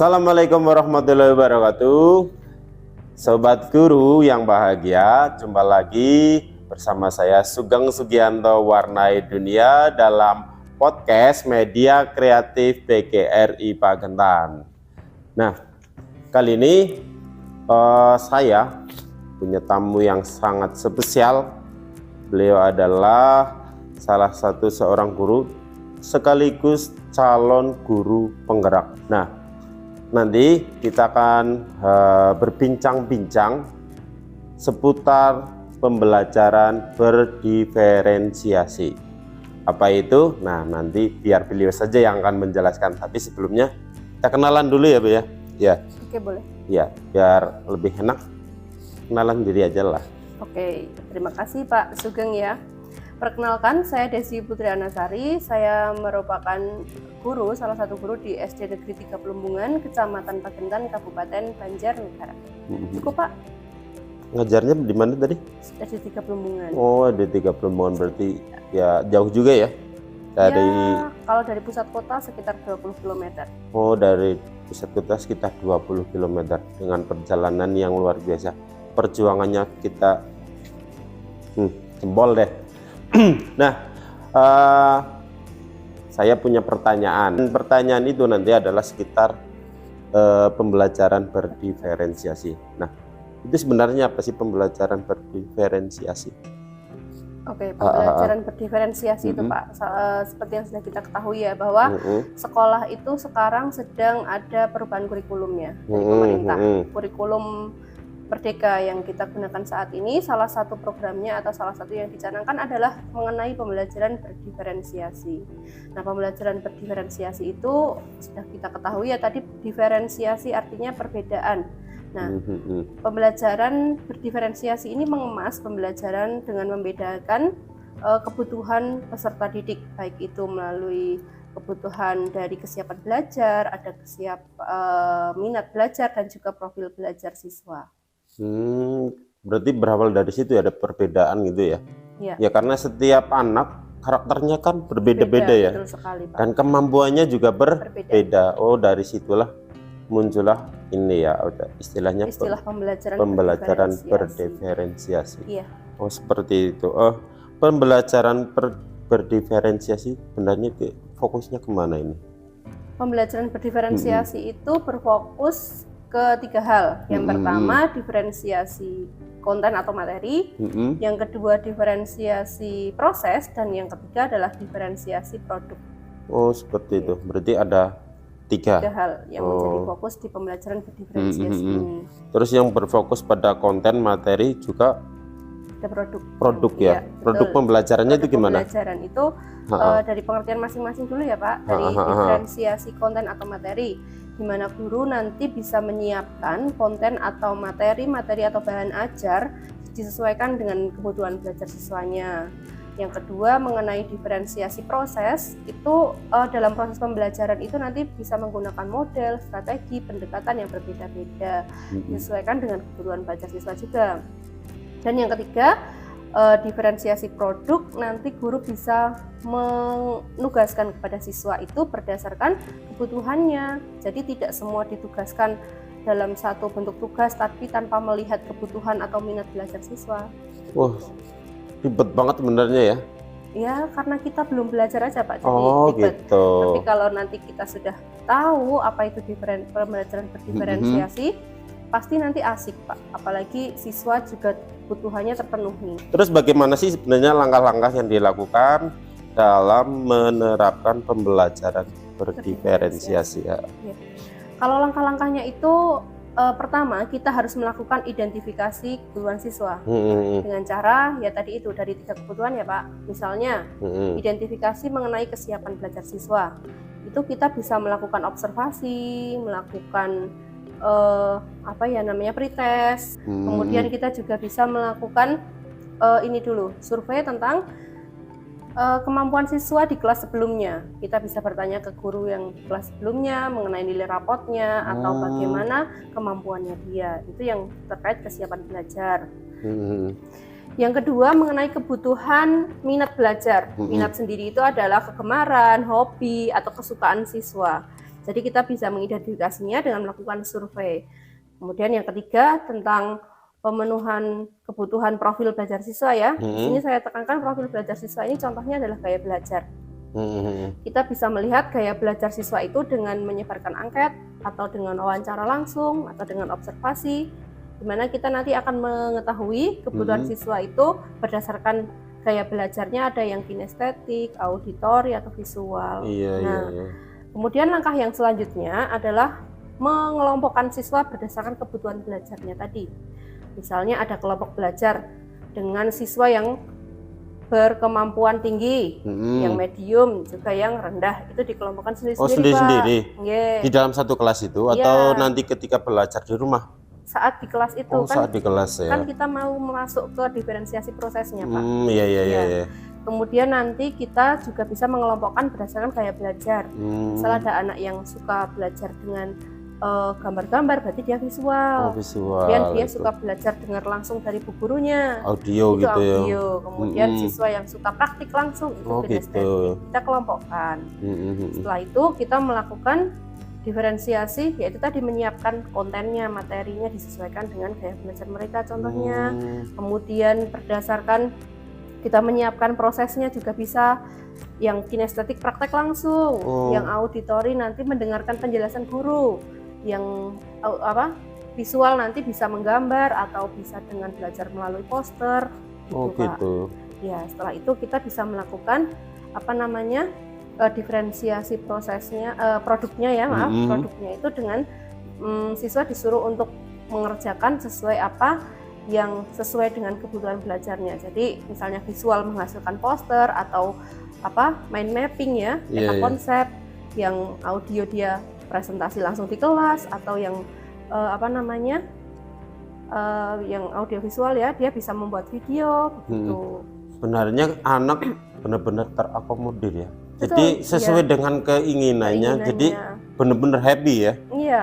Assalamualaikum warahmatullahi wabarakatuh. Sobat guru yang bahagia, jumpa lagi bersama saya Sugeng Sugianto Warnai Dunia dalam podcast Media Kreatif PGRI Pagentan. Nah, kali ini saya punya tamu yang sangat spesial. Beliau adalah salah satu seorang guru sekaligus calon guru penggerak. Nah, nanti kita akan berbincang-bincang seputar pembelajaran berdiferensiasi. Apa itu? Nah, nanti biar beliau saja yang akan menjelaskan. Tapi sebelumnya kita kenalan dulu ya, Bu ya. Ya. Oke, boleh. Ya, biar lebih enak. Kenalan diri aja lah. Oke, terima kasih Pak Sugeng ya. Perkenalkan, saya Desi Putri Anasari. Saya merupakan guru, salah satu guru di SD Negeri 3 Pelumbungan, Kecamatan Pagentan, Kabupaten Banjarnegara. Cukup Pak? Ngajarnya di mana tadi? SD 3 Pelumbungan. Oh, di 3 Pelumbungan, berarti ya jauh juga ya? Dari ya, kalau dari pusat kota sekitar 20 km. Oh, dari pusat kota sekitar 20 km dengan perjalanan yang luar biasa. Perjuangannya kita jempol deh. Nah, saya punya pertanyaan. Pertanyaan itu nanti adalah sekitar pembelajaran berdiferensiasi. Nah, itu sebenarnya apa sih pembelajaran berdiferensiasi? Oke, pembelajaran berdiferensiasi itu Pak, seperti yang sudah kita ketahui ya, bahwa sekolah itu sekarang sedang ada perubahan kurikulumnya dari pemerintah. Kurikulum Merdeka yang kita gunakan saat ini, salah satu programnya atau salah satu yang dicanangkan adalah mengenai pembelajaran berdiferensiasi. Nah, pembelajaran berdiferensiasi itu sudah kita ketahui ya, tadi diferensiasi artinya perbedaan. Nah, pembelajaran berdiferensiasi ini mengemas pembelajaran dengan membedakan kebutuhan peserta didik, baik itu melalui kebutuhan dari kesiapan belajar, ada minat belajar, dan juga profil belajar siswa. Berarti berawal dari situ ya, ada perbedaan gitu ya? Ya, karena setiap anak karakternya kan berbeda-beda ya, betul sekali, Pak. Dan kemampuannya juga berbeda. Oh, dari situlah muncullah ini ya, istilahnya istilah pembelajaran berdiferensiasi. Iya. Oh, seperti itu. Pembelajaran berdiferensiasi sebenarnya fokusnya kemana ini? Pembelajaran berdiferensiasi itu berfokus ke 3 hal. Yang pertama, diferensiasi konten atau materi, yang kedua diferensiasi proses, dan yang ketiga adalah diferensiasi produk. Oh, seperti itu. Berarti ada 3 hal yang menjadi fokus di pembelajaran berdiferensiasi ini. Terus yang berfokus pada konten, materi, juga ada produk ya. Produk pembelajarannya itu gimana? Pembelajaran itu dari pengertian masing-masing dulu ya Pak. Dari diferensiasi konten atau materi, di mana guru nanti bisa menyiapkan konten atau materi atau bahan ajar disesuaikan dengan kebutuhan belajar siswanya. Yang kedua, mengenai diferensiasi proses, itu dalam proses pembelajaran itu nanti bisa menggunakan model, strategi, pendekatan yang berbeda-beda disesuaikan dengan kebutuhan belajar siswa juga. Dan yang ketiga, diferensiasi produk, nanti guru bisa menugaskan kepada siswa itu berdasarkan kebutuhannya. Jadi tidak semua ditugaskan dalam satu bentuk tugas tapi tanpa melihat kebutuhan atau minat belajar siswa. Wah, ribet banget sebenarnya ya. Ya, karena kita belum belajar aja Pak, jadi ribet. Gitu. Tapi kalau nanti kita sudah tahu apa itu pembelajaran berdiferensiasi, pasti nanti asik Pak, apalagi siswa juga kebutuhannya terpenuhi. Terus bagaimana sih sebenarnya langkah-langkah yang dilakukan dalam menerapkan pembelajaran berdiferensiasi ya? Kalau langkah-langkahnya itu pertama kita harus melakukan identifikasi kebutuhan siswa dengan cara ya tadi itu dari 3 kebutuhan ya Pak. Misalnya identifikasi mengenai kesiapan belajar siswa, itu kita bisa melakukan observasi, melakukan pretest. Kemudian kita juga bisa melakukan survei tentang kemampuan siswa di kelas sebelumnya. Kita bisa bertanya ke guru yang di kelas sebelumnya mengenai nilai rapotnya atau bagaimana kemampuannya dia. Itu yang terkait kesiapan belajar. Yang kedua, mengenai kebutuhan minat belajar. Minat sendiri itu adalah kegemaran, hobi, atau kesukaan siswa. Jadi kita bisa mengidentifikasinya dengan melakukan survei. Kemudian yang ketiga tentang pemenuhan kebutuhan profil belajar siswa ya. Di sini saya tekankan profil belajar siswa ini contohnya adalah gaya belajar. Kita bisa melihat gaya belajar siswa itu dengan menyebarkan angket atau dengan wawancara langsung atau dengan observasi, di mana kita nanti akan mengetahui kebutuhan siswa itu berdasarkan gaya belajarnya, ada yang kinestetik, auditori atau visual. Kemudian langkah yang selanjutnya adalah mengelompokkan siswa berdasarkan kebutuhan belajarnya tadi. Misalnya ada kelompok belajar dengan siswa yang berkemampuan tinggi, yang medium, juga yang rendah, itu dikelompokkan sendiri-sendiri. Di dalam satu kelas itu atau nanti ketika belajar di rumah? Saat di kelas itu saat di kelas ya. Kan kita mau masuk ke diferensiasi prosesnya, Pak. Iya. Kemudian nanti kita juga bisa mengelompokkan berdasarkan gaya belajar. Misalnya ada anak yang suka belajar dengan gambar-gambar, berarti dia visual. Kemudian dia suka belajar dengar langsung dari bu gurunya, audio itu gitu audio. ya. Kemudian siswa yang suka praktik langsung, itu kinestetik. Kita kelompokkan. Setelah itu kita melakukan diferensiasi, yaitu tadi menyiapkan kontennya, materinya disesuaikan dengan gaya belajar mereka contohnya. Kemudian berdasarkan kita menyiapkan prosesnya juga bisa yang kinestetik praktek langsung, yang auditori nanti mendengarkan penjelasan guru, yang visual nanti bisa menggambar atau bisa dengan belajar melalui poster gitu. Ya, setelah itu kita bisa melakukan diferensiasi prosesnya, produknya ya, produknya itu dengan siswa disuruh untuk mengerjakan sesuai apa yang sesuai dengan kebutuhan belajarnya. Jadi misalnya visual menghasilkan poster atau mind mapping ya, konsep, yang audio dia presentasi langsung di kelas, atau yang yang audiovisual ya, dia bisa membuat video gitu. Sebenarnya anak benar-benar terakomodir ya. Jadi sesuai dengan keinginannya, jadi benar-benar happy ya. Iya.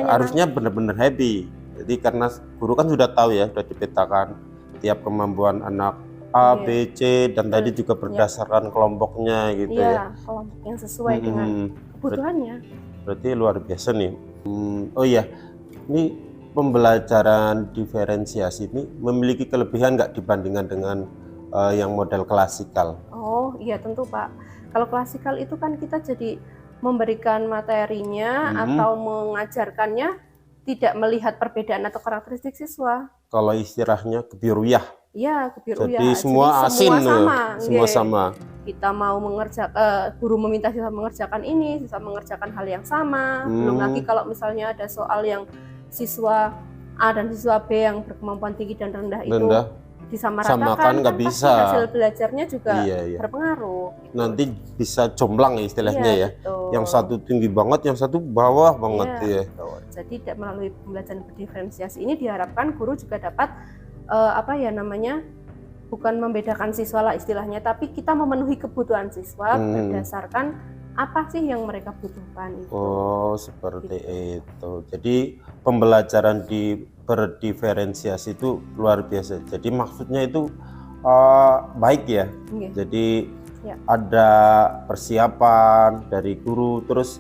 Harusnya benar-benar happy. Jadi karena guru kan sudah tahu ya, sudah dipetakan tiap kemampuan anak A, B, C, dan tadi juga berdasarkan kelompoknya gitu ya. Kelompok yang sesuai dengan kebutuhannya. Berarti luar biasa nih. Ini pembelajaran diferensiasi ini memiliki kelebihan nggak dibandingkan dengan yang model klasikal? Oh iya tentu Pak. Kalau klasikal itu kan kita jadi memberikan materinya atau mengajarkannya tidak melihat perbedaan atau karakteristik siswa. Kalau istilahnya kebiruyah. Iya, kebiruyah. Jadi semua asin, semua sama. Kita mau mengerjakan, guru meminta siswa mengerjakan ini, siswa mengerjakan hal yang sama. Belum lagi kalau misalnya ada soal yang siswa A dan siswa B yang berkemampuan tinggi dan rendah itu disamaratakan, nggak bisa. Hasil belajarnya juga berpengaruh. Nanti bisa jomplang istilahnya ya. Betul. Yang satu tinggi banget, yang satu bawah banget ya. Betul. Jadi melalui pembelajaran berdiferensiasi ini diharapkan guru juga dapat bukan membedakan siswa lah istilahnya, tapi kita memenuhi kebutuhan siswa berdasarkan apa sih yang mereka butuhkan itu. Oh, seperti itu. Jadi pembelajaran berdiferensiasi itu luar biasa. Jadi maksudnya itu baik ya. Jadi ada persiapan dari guru, terus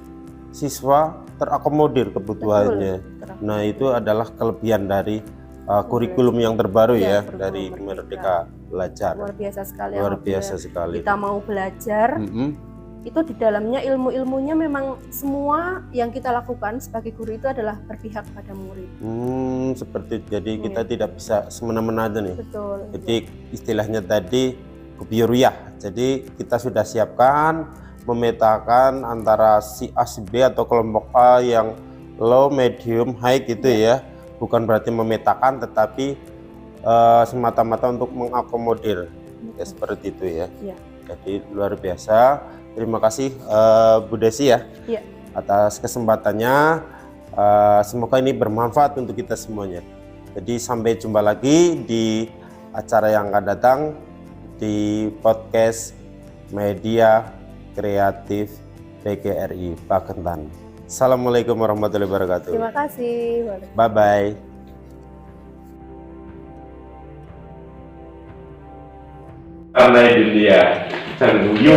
siswa terakomodir kebutuhannya. Nah, itu adalah kelebihan dari kurikulum yang terbaru ya dari Merdeka Belajar. Luar biasa sekali. Luar biasa sekali. Kita mau belajar. Itu di dalamnya ilmu-ilmunya memang semua yang kita lakukan sebagai guru itu adalah berpihak pada murid. Seperti jadi kita tidak bisa semena-mena aja nih. Betul. Jadi istilahnya tadi kebiruyah. Jadi kita sudah siapkan, memetakan antara si A si B atau kelompok A yang low, medium, high gitu ya. Bukan berarti memetakan, tetapi semata-mata untuk mengakomodir. Ya, seperti itu ya. Jadi luar biasa. Terima kasih Bu Desi ya atas kesempatannya. Semoga ini bermanfaat untuk kita semuanya. Jadi sampai jumpa lagi di acara yang akan datang di podcast Media Kreatif PGRI Pakentan. Assalamualaikum warahmatullahi wabarakatuh. Terima kasih. Bye-bye. Dunia,